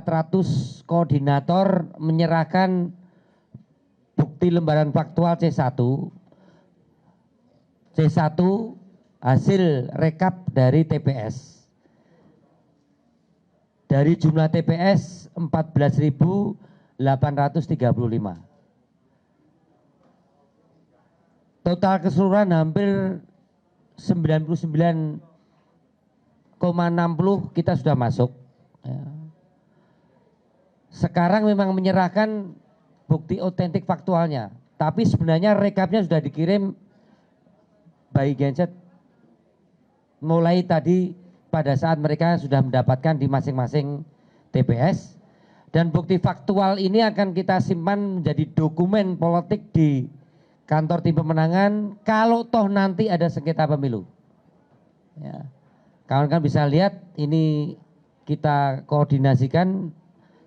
400 koordinator menyerahkan bukti lembaran faktual C1 hasil rekap dari TPS. Dari jumlah TPS 14.835. Total keseluruhan hampir 99,60 kita sudah masuk. Sekarang memang menyerahkan bukti otentik faktualnya, tapi sebenarnya rekapnya sudah dikirim by Genset mulai tadi pada saat mereka sudah mendapatkan di masing-masing TPS, dan bukti faktual ini akan kita simpan menjadi dokumen politik di kantor tim pemenangan kalau toh nanti ada sengketa pemilu. Ya. Kawan-kawan bisa lihat ini kita koordinasikan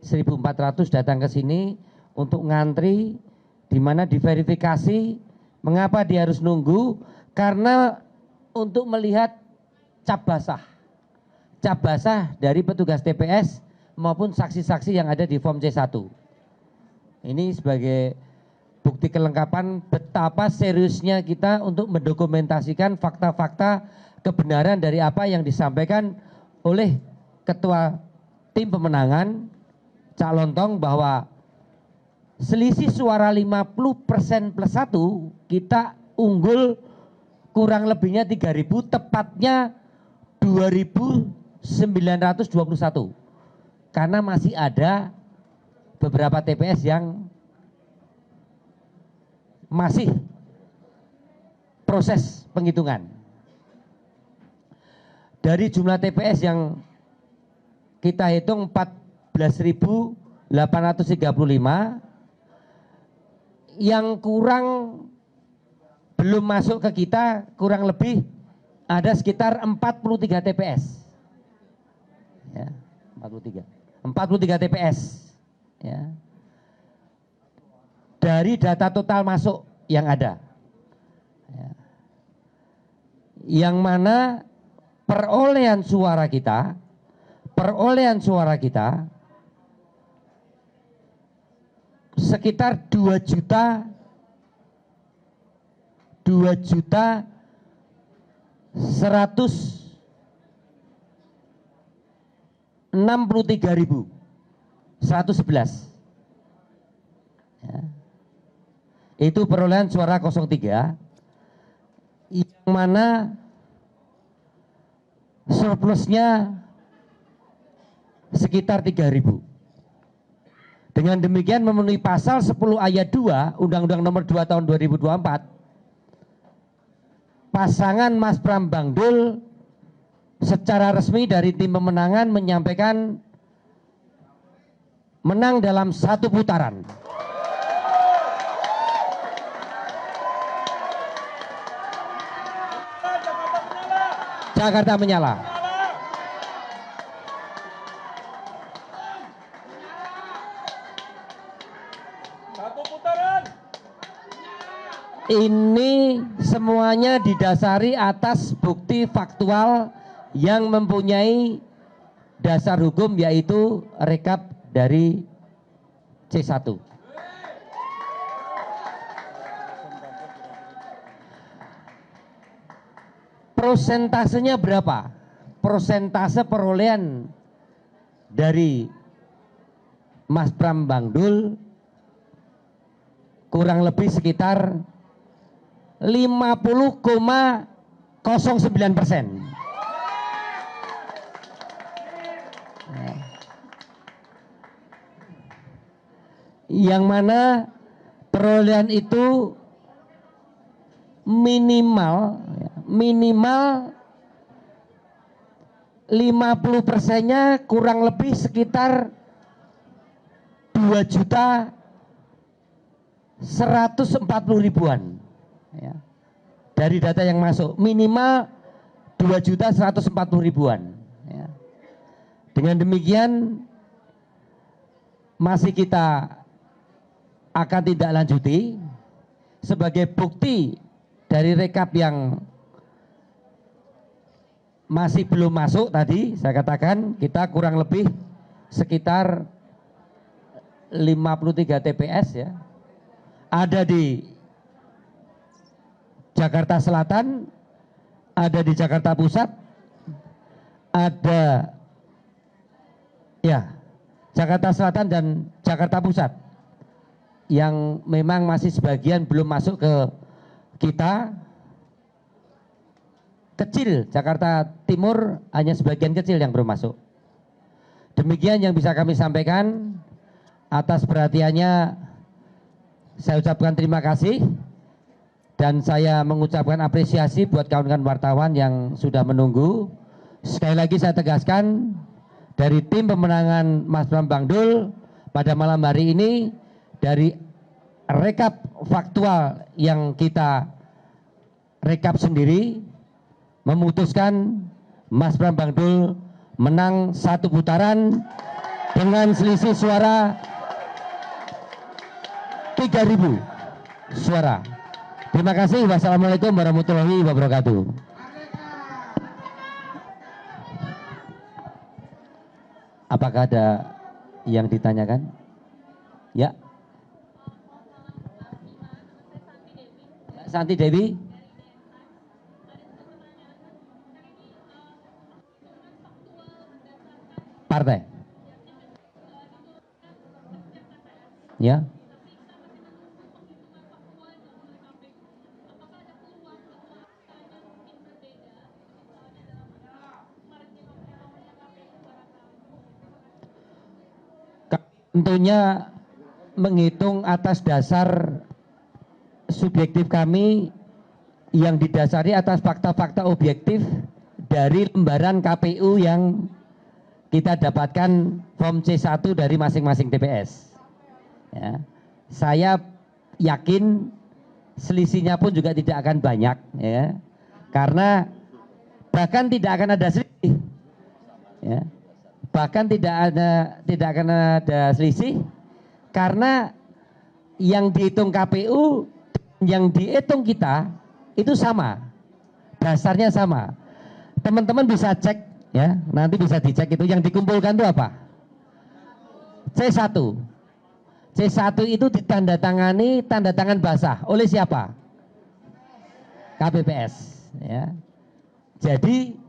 1.400 datang ke sini untuk ngantri, di mana diverifikasi. Mengapa dia harus nunggu? Karena untuk melihat cap basah dari petugas TPS maupun saksi-saksi yang ada di form C1. Ini sebagai bukti kelengkapan betapa seriusnya kita untuk mendokumentasikan fakta-fakta kebenaran dari apa yang disampaikan oleh ketua tim pemenangan Cak Lontong, bahwa selisih suara 50% plus 1 kita unggul kurang lebihnya 3.000, tepatnya 2.921, karena masih ada beberapa TPS yang masih proses penghitungan. Dari jumlah TPS yang kita hitung 14.835, yang kurang belum masuk ke kita kurang lebih ada sekitar 43 TPS. Ya, 43 TPS. Ya. Dari data total masuk yang ada. Ya. Yang mana perolehan suara kita sekitar 2.163.111. Ya. Itu perolehan suara 03, yang mana surplusnya sekitar 3.000. Dengan demikian memenuhi pasal 10 ayat 2 Undang-Undang Nomor 2 Tahun 2024, pasangan Mas Pram Bang Dul secara resmi dari tim pemenangan menyampaikan menang dalam satu putaran. Jakarta menyala. Satu putaran. Ini semuanya didasari atas bukti faktual yang mempunyai dasar hukum, yaitu rekap dari C1. Prosentasenya berapa? Prosentase perolehan dari Mas Pram Bang Dul kurang lebih sekitar 50,09%. Yang mana perolehan itu minimal 50%-nya kurang lebih sekitar 2.140.000-an. Ya. Dari data yang masuk minimal 2.140.000-an. Ya. Dengan demikian masih kita akan tidak lanjuti sebagai bukti dari rekap yang masih belum masuk. Tadi saya katakan kita kurang lebih sekitar 53 TPS ya. Ada di Jakarta Selatan, ada di Jakarta Pusat, ada ya Jakarta Selatan dan Jakarta Pusat yang memang masih sebagian belum masuk ke kita. Kecil, Jakarta Timur hanya sebagian kecil yang belum masuk. Demikian yang bisa kami sampaikan. Atas perhatiannya saya ucapkan terima kasih dan saya mengucapkan apresiasi buat kawan-kawan wartawan yang sudah menunggu. Sekali lagi saya tegaskan, dari tim pemenangan Mas Bram Bangdul pada malam hari ini, dari rekap faktual yang kita rekap sendiri, memutuskan Mas Bram Bangdul menang satu putaran dengan selisih suara 3.000 suara. Terima kasih. Wassalamualaikum warahmatullahi wabarakatuh. Apakah ada yang ditanyakan? Ya. Santi Dewi. Partai. Ya. Tentunya menghitung atas dasar subjektif kami yang didasari atas fakta-fakta objektif dari lembaran KPU yang kita dapatkan form C1 dari masing-masing TPS. Ya. Saya yakin selisihnya pun juga tidak akan banyak, ya, karena bahkan tidak akan ada selisih, ya. Bahkan tidak akan ada selisih karena yang dihitung KPU, yang dihitung kita itu sama, dasarnya sama. Teman-teman bisa cek. Ya, nanti bisa dicek itu yang dikumpulkan itu apa? C1. C1 itu ditandatangani tanda tangan basah oleh siapa? KPPS. Ya. Jadi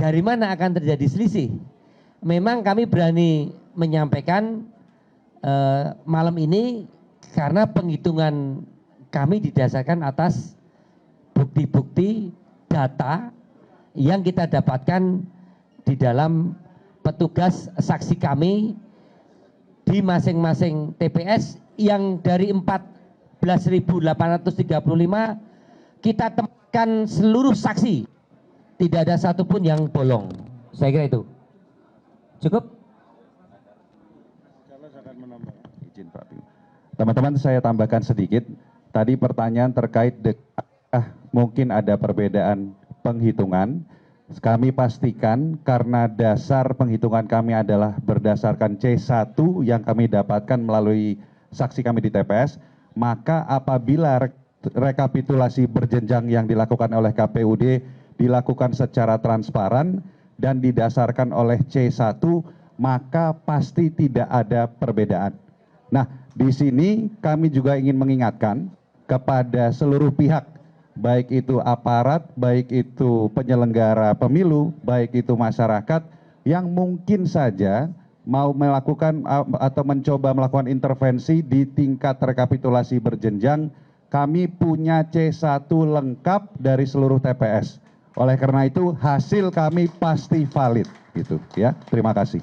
dari mana akan terjadi selisih? Memang kami berani menyampaikan malam ini karena penghitungan kami didasarkan atas bukti-bukti data yang kita dapatkan di dalam petugas saksi kami di masing-masing TPS yang dari 14.835 kita temukan seluruh saksi, tidak ada satupun yang bolong. Saya kira itu cukup. Izin Pak. Teman-teman, saya tambahkan sedikit. Tadi pertanyaan terkait mungkin ada perbedaan penghitungan. Kami pastikan karena dasar penghitungan kami adalah berdasarkan C1 yang kami dapatkan melalui saksi kami di TPS, maka apabila rekapitulasi berjenjang yang dilakukan oleh KPUD dilakukan secara transparan dan didasarkan oleh C1, maka pasti tidak ada perbedaan. Nah, di sini kami juga ingin mengingatkan kepada seluruh pihak, baik itu aparat, baik itu penyelenggara pemilu, baik itu masyarakat yang mungkin saja mau melakukan atau mencoba melakukan intervensi di tingkat rekapitulasi berjenjang. Kami punya C1 lengkap dari seluruh TPS. Oleh karena itu hasil kami pasti valid gitu ya. Terima kasih.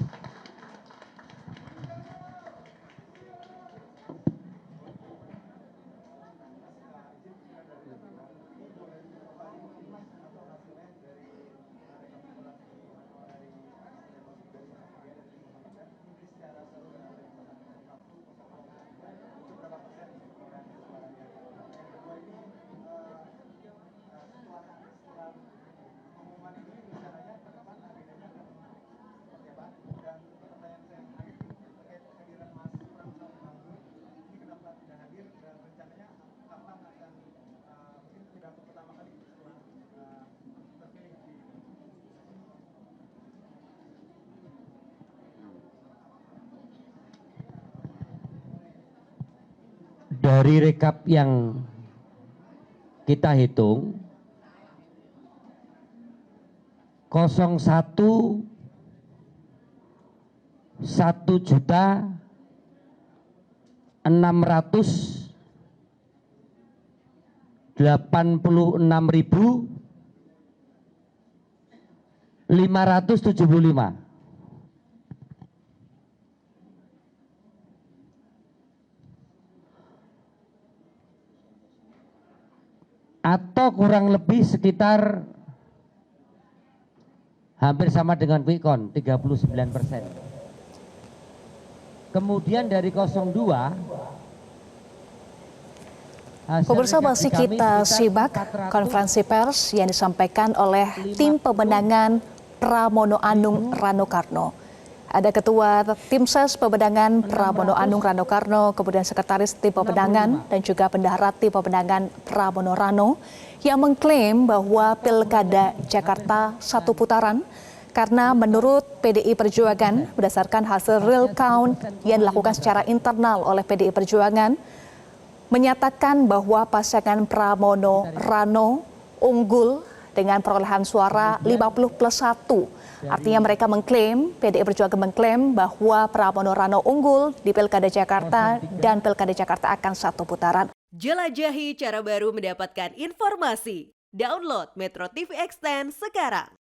dari rekap yang kita hitung 01 1.686.575. Atau kurang lebih sekitar hampir sama dengan quick count, 39%. Kemudian dari 02 Pemirsa, masih kita simak konferensi pers yang disampaikan oleh tim pemenangan Pramono Anung Rano Karno. Ada Ketua Tim Ses Pemenangan Pramono Anung Rano Karno, kemudian Sekretaris Tim Pemenangan dan juga Bendahara Tim Pemenangan Pramono Rano yang mengklaim bahwa Pilkada Jakarta satu putaran karena menurut PDI Perjuangan berdasarkan hasil real count yang dilakukan secara internal oleh PDI Perjuangan menyatakan bahwa pasangan Pramono Rano unggul dengan perolehan suara 50+1. Artinya mereka mengklaim, PDI Perjuangan mengklaim bahwa Pramono Rano unggul di Pilkada Jakarta dan Pilkada Jakarta akan satu putaran. Jelajahi cara baru mendapatkan informasi. Download Metro TV Extend sekarang.